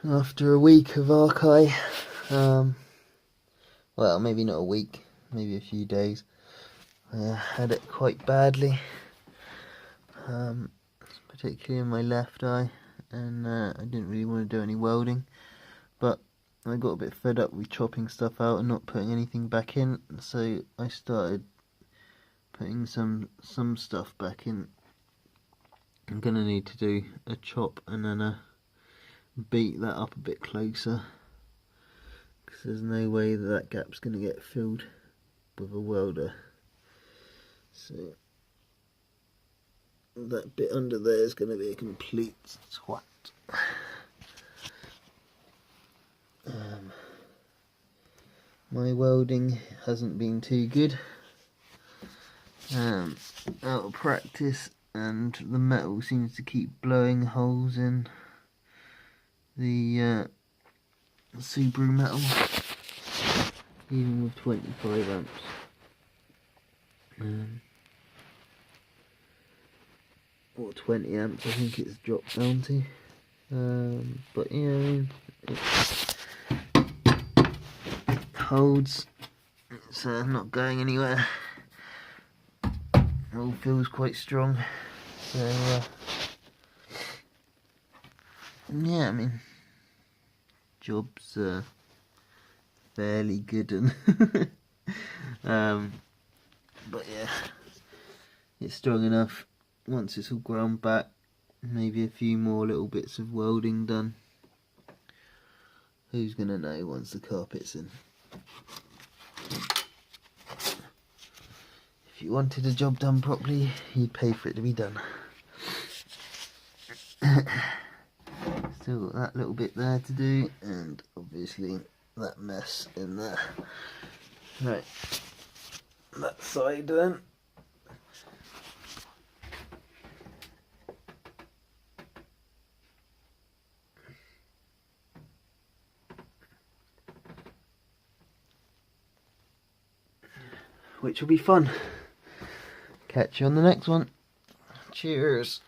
after a week of archive. Well, maybe not a week, maybe a few days. I had it quite badly, particularly in my left eye, and I didn't really want to do any welding, but I got a bit fed up with chopping stuff out and not putting anything back in, so I started putting some stuff back in. I'm gonna need to do a chop and then beat that up a bit closer, because there's no way that gap's gonna get filled with a welder. So that bit under there is going to be a complete twat. My welding hasn't been too good. Out of practice, and the metal seems to keep blowing holes in the Subaru metal, even with 25 amps. Or 20 amps, I think it's dropped down to. But yeah, it holds. It's not going anywhere. All feels quite strong. So yeah, I mean, job's fairly good, and but yeah, it's strong enough. Once it's all ground back, maybe a few more little bits of welding done. Who's gonna know once the carpet's in? If you wanted a job done properly, you'd pay for it to be done. Still got that little bit there to do, and obviously that mess in there. Right, that side then. Which will be fun. Catch you on the next one. Cheers.